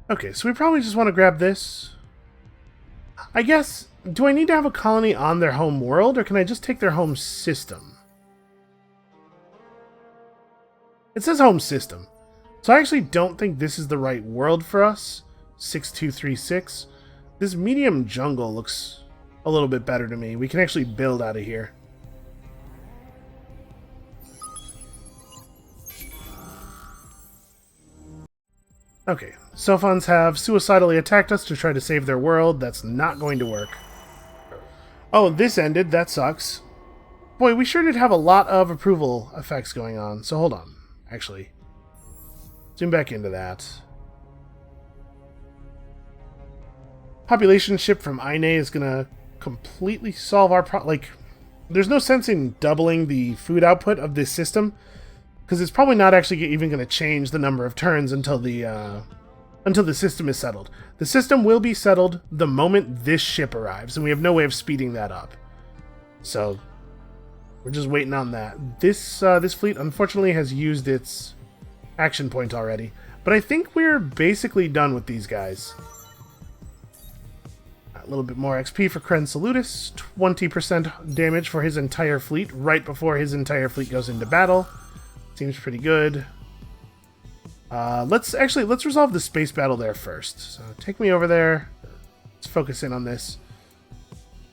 Okay, so we probably just want to grab this. I guess, do I need to have a colony on their home world, or can I just take their home system? It says home system. So I actually don't think this is the right world for us. 6236. This medium jungle looks a little bit better to me. We can actually build out of here. Okay, Sophons have suicidally attacked us to try to save their world. That's not going to work. Oh, this ended. That sucks. Boy, we sure did have a lot of approval effects going on. So hold on, actually. Zoom back into that. Population ship from Aine is going to completely solve our problem. Like, there's no sense in doubling the food output of this system, because it's probably not actually even going to change the number of turns until the system is settled. The system will be settled the moment this ship arrives, and we have no way of speeding that up. So, we're just waiting on that. This fleet, unfortunately, has used its action point already. But I think we're basically done with these guys. A little bit more XP for Kren Salutis. 20% damage for his entire fleet right before his entire fleet goes into battle. Seems pretty good. Let's resolve the space battle there first. So take me over there. Let's focus in on this.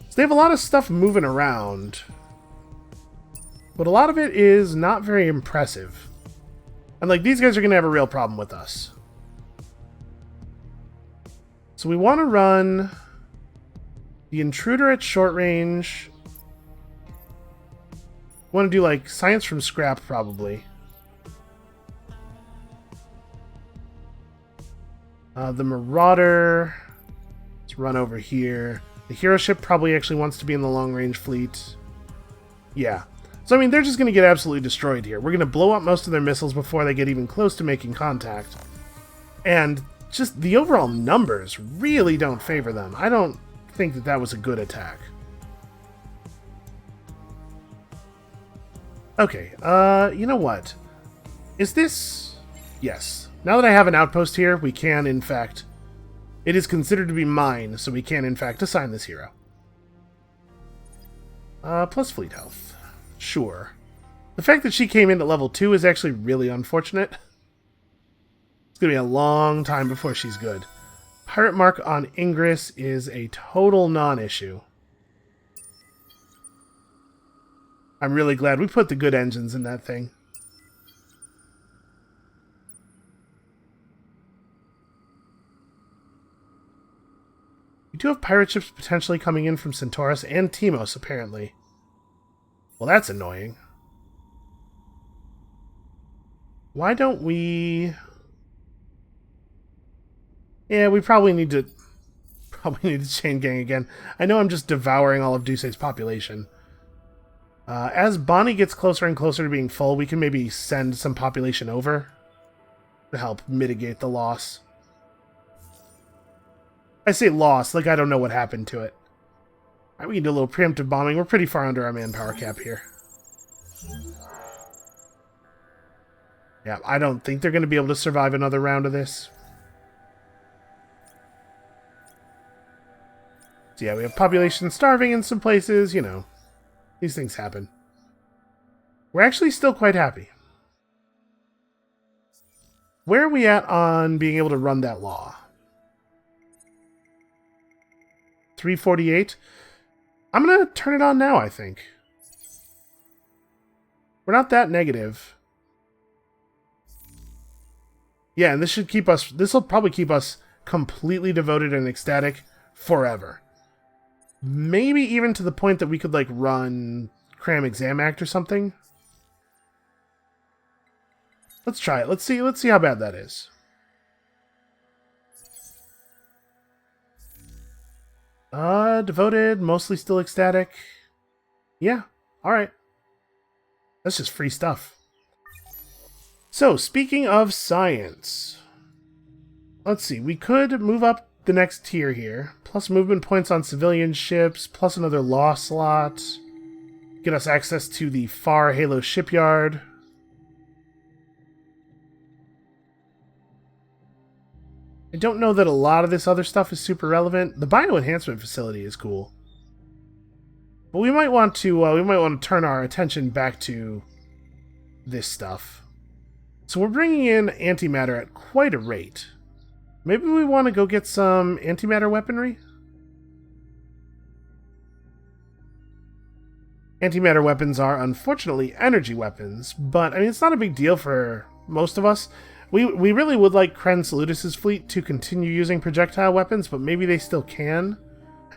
So they have a lot of stuff moving around, but a lot of it is not very impressive. And like, these guys are going to have a real problem with us. So we want to run the intruder at short range. Want to do like science from scrap probably. The Marauder. Let's run over here. The hero ship probably actually wants to be in the long range fleet. Yeah. So I mean, they're just going to get absolutely destroyed here. We're going to blow up most of their missiles before they get even close to making contact. And just the overall numbers really don't favor them. I don't think that that was a good attack. Okay, you know what? Is this... Yes. Now that I have an outpost here, we can, in fact... It is considered to be mine, so we can, in fact, assign this hero. Plus fleet health. Sure. The fact that she came in at level 2 is actually really unfortunate. It's going to be a long time before she's good. Pirate mark on Ingress is a total non-issue. I'm really glad we put the good engines in that thing. We do have pirate ships potentially coming in from Centaurus and Timos, apparently. Well, that's annoying. Why don't we... Yeah, we probably need to chain gang again. I know I'm just devouring all of Duce's population. As Bonnie gets closer and closer to being full, we can maybe send some population over to help mitigate the loss. I say loss, like I don't know what happened to it. Alright, we can do a little preemptive bombing. We're pretty far under our manpower cap here. Yeah, I don't think they're going to be able to survive another round of this. So yeah, we have population starving in some places, you know. These things happen. We're actually still quite happy. Where are we at on being able to run that law? 348? I'm going to turn it on now, I think. We're not that negative. Yeah, and this should keep us... This will probably keep us completely devoted and ecstatic forever. Maybe even to the point that we could, like, run Cram Exam Act or something. Let's try it. Let's see how bad that is. Devoted, mostly still ecstatic. Yeah, alright. That's just free stuff. So, speaking of science, let's see, we could move up the next tier here, plus movement points on civilian ships, plus another law slot, get us access to the Far Halo shipyard. I don't know that a lot of this other stuff is super relevant. The bioenhancement facility is cool, but we might want to turn our attention back to this stuff. So we're bringing in antimatter at quite a rate. Maybe we want to go get some antimatter weaponry? Antimatter weapons are, unfortunately, energy weapons, but I mean, it's not a big deal for most of us. We really would like Kren Salutis' fleet to continue using projectile weapons, but maybe they still can.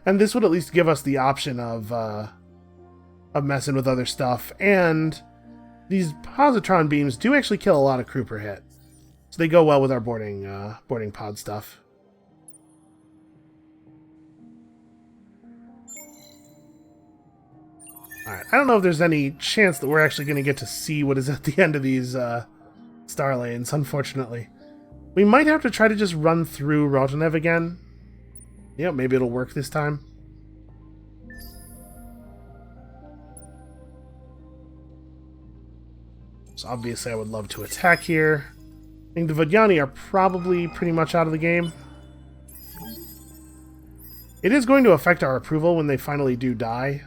And this would at least give us the option of messing with other stuff. And these positron beams do actually kill a lot of crew per hit. So they go well with our boarding pod stuff. Alright, I don't know if there's any chance that we're actually going to get to see what is at the end of these star lanes, unfortunately. We might have to try to just run through Rotanev again. Yeah, maybe it'll work this time. So obviously I would love to attack here. think the Vodyani are probably pretty much out of the game. It is going to affect our approval when they finally do die.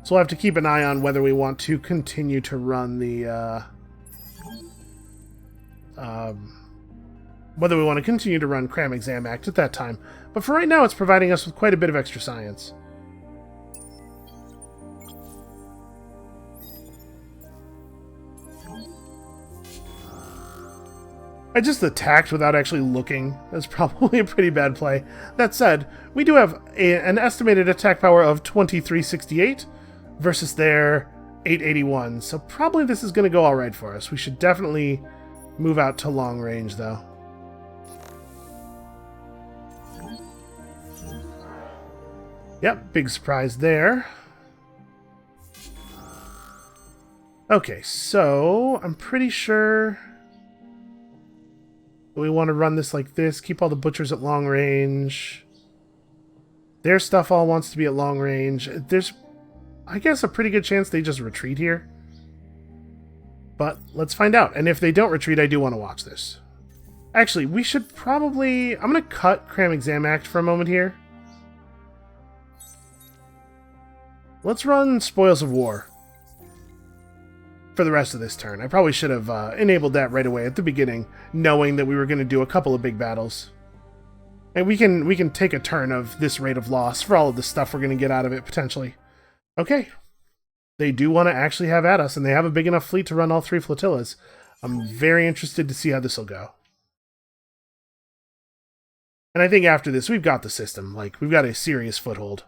So we'll have to keep an eye on whether we want to continue to run the... whether we want to continue to run Cram Exam Act at that time. But for right now, it's providing us with quite a bit of extra science. I just attacked without actually looking. That's probably a pretty bad play. That said, we do have an estimated attack power of 2368 versus their 881, so probably this is going to go alright for us. We should definitely move out to long range, though. Yep, big surprise there. Okay, so I'm pretty sure we want to run this like this. Keep all the butchers at long range. Their stuff all wants to be at long range. There's, I guess, a pretty good chance they just retreat here. But let's find out. And if they don't retreat, I do want to watch this. Actually, we should probably... I'm going to cut Cram Exam Act for a moment here. Let's run Spoils of War for the rest of this turn. I probably should have enabled that right away at the beginning, knowing that we were going to do a couple of big battles. And we can take a turn of this rate of loss for all of the stuff we're going to get out of it, potentially. Okay. They do want to actually have at us, and they have a big enough fleet to run all 3 flotillas. I'm very interested to see how this will go. And I think after this, we've got the system. Like, we've got a serious foothold.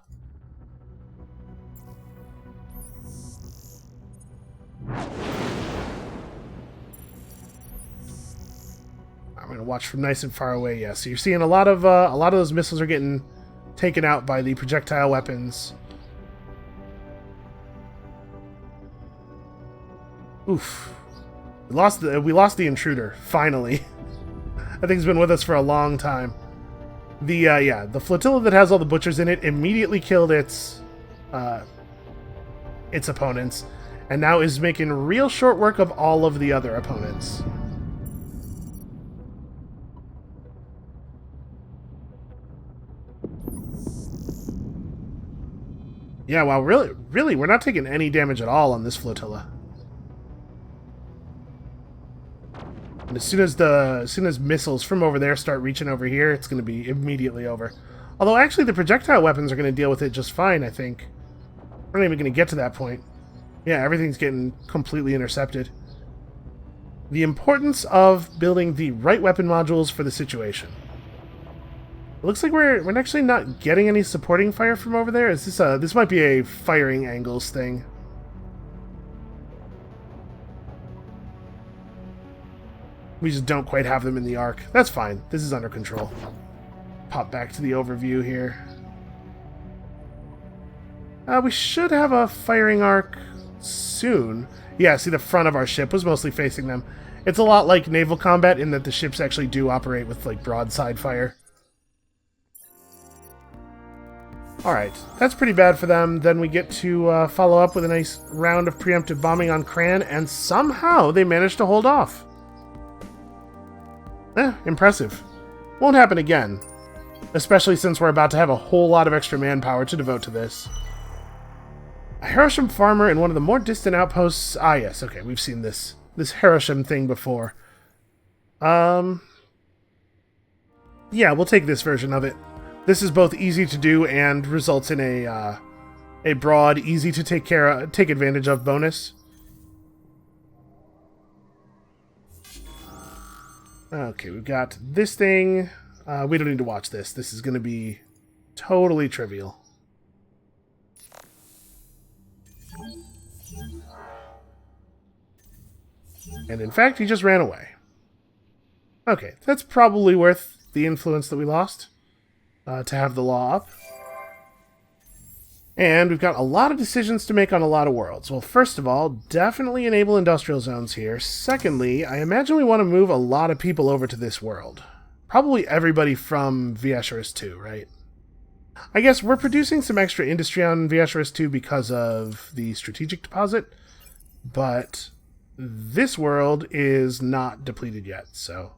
I'm going to watch from nice and far away. Yeah, so you're seeing a lot of those missiles are getting taken out by the projectile weapons. Oof. We lost the intruder, finally. That thing's been with us for a long time. The flotilla that has all the butchers in it immediately killed its opponents, and now is making real short work of all of the other opponents. Yeah, wow, really, we're not taking any damage at all on this flotilla. And as soon as missiles from over there start reaching over here, it's going to be immediately over. Although, actually, the projectile weapons are going to deal with it just fine, I think. We're not even going to get to that point. Yeah, everything's getting completely intercepted. The importance of building the right weapon modules for the situation. It looks like we're actually not getting any supporting fire from over there. Is this might be a firing angles thing. We just don't quite have them in the arc. That's fine. This is under control. Pop back to the overview here. We should have a firing arc soon. Yeah, see, the front of our ship was mostly facing them. It's a lot like naval combat in that the ships actually do operate with, like, broadside fire. Alright, that's pretty bad for them. Then we get to follow up with a nice round of preemptive bombing on Cran, and somehow they managed to hold off. Impressive. Won't happen again. Especially since we're about to have a whole lot of extra manpower to devote to this. A Hiroshima farmer in one of the more distant outposts. Ah, yes, okay, we've seen this Hiroshima thing before. Yeah, we'll take this version of it. This is both easy to do and results in a broad, easy to take advantage of bonus. Okay, we've got this thing. We don't need to watch this. This is going to be totally trivial. And in fact, he just ran away. Okay, that's probably worth the influence that we lost to have the law up. And we've got a lot of decisions to make on a lot of worlds. Well, first of all, definitely enable industrial zones here. Secondly, I imagine we want to move a lot of people over to this world. Probably everybody from Viesheris 2, right? I guess we're producing some extra industry on Viesheris 2 because of the strategic deposit, but this world is not depleted yet, so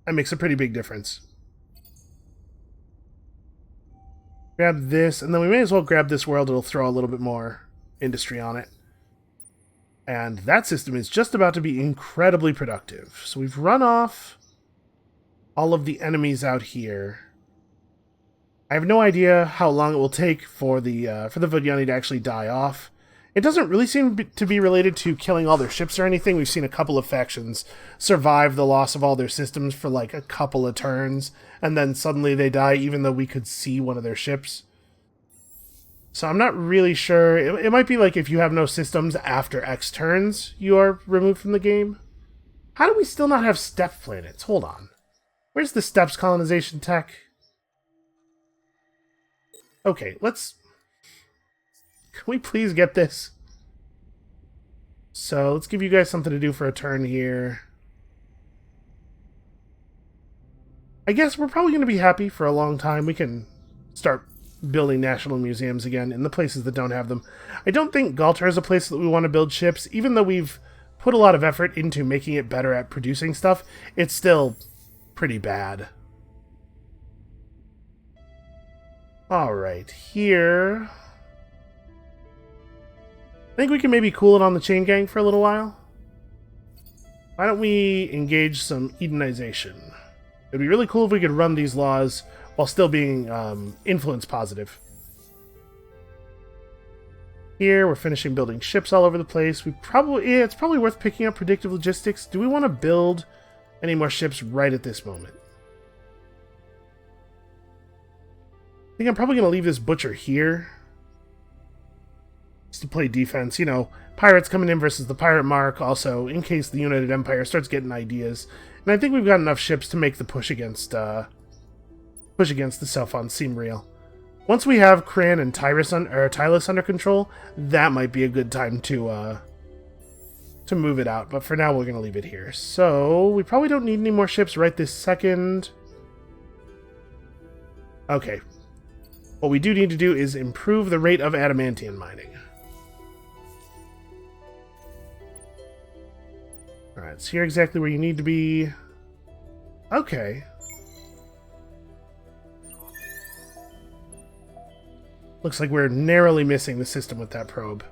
that makes a pretty big difference. Grab this, and then we may as well grab this world. It'll throw a little bit more industry on it. And that system is just about to be incredibly productive. So we've run off all of the enemies out here. I have no idea how long it will take for the Vodyani to actually die off. It doesn't really seem to be related to killing all their ships or anything. We've seen a couple of factions survive the loss of all their systems for like a couple of turns, and then suddenly they die even though we could see one of their ships. So I'm not really sure. It might be like if you have no systems after X turns, you are removed from the game. How do we still not have steppe planets? Hold on. Where's the steppes colonization tech? Okay, let's... Can we please get this? So let's give you guys something to do for a turn here. I guess we're probably going to be happy for a long time. We can start building national museums again in the places that don't have them. I don't think Galter is a place that we want to build ships. Even though we've put a lot of effort into making it better at producing stuff, it's still pretty bad. Alright, here... I think we can maybe cool it on the chain gang for a little while. Why don't we engage some Edenization? It'd be really cool if we could run these laws while still being influence positive. Here, we're finishing building ships all over the place. It's probably worth picking up predictive logistics. Do we want to build any more ships right at this moment? I think I'm probably going to leave this butcher here. Just to play defense, you know, pirates coming in versus the pirate mark, also in case the United Empire starts getting ideas. And I think we've got enough ships to make the push against the Selphon seem real. Once we have Cran and Tylus under control, that might be a good time to move it out. But for now, we're going to leave it here. So we probably don't need any more ships right this second. Okay. What we do need to do is improve the rate of adamantium mining. Alright, so you're exactly where you need to be. Okay. Looks like we're narrowly missing the system with that probe.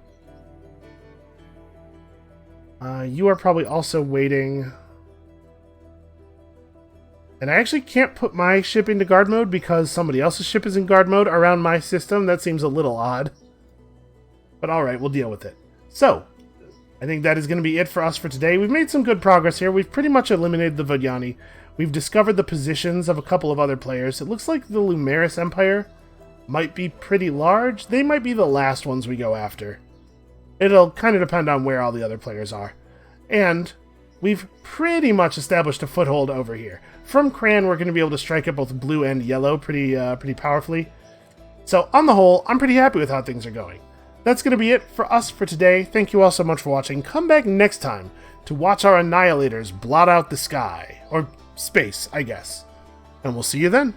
You are probably also waiting. And I actually can't put my ship into guard mode because somebody else's ship is in guard mode around my system. That seems a little odd. But alright, we'll deal with it. So, I think that is going to be it for us for today. We've made some good progress here. We've pretty much eliminated the Vodyani. We've discovered the positions of a couple of other players. It looks like the Lumeris Empire might be pretty large. They might be the last ones we go after. It'll kind of depend on where all the other players are. And we've pretty much established a foothold over here. From Cran, we're going to be able to strike at both blue and yellow pretty powerfully. So, on the whole, I'm pretty happy with how things are going. That's going to be it for us for today. Thank you all so much for watching. Come back next time to watch our annihilators blot out the sky. Or space, I guess. And we'll see you then.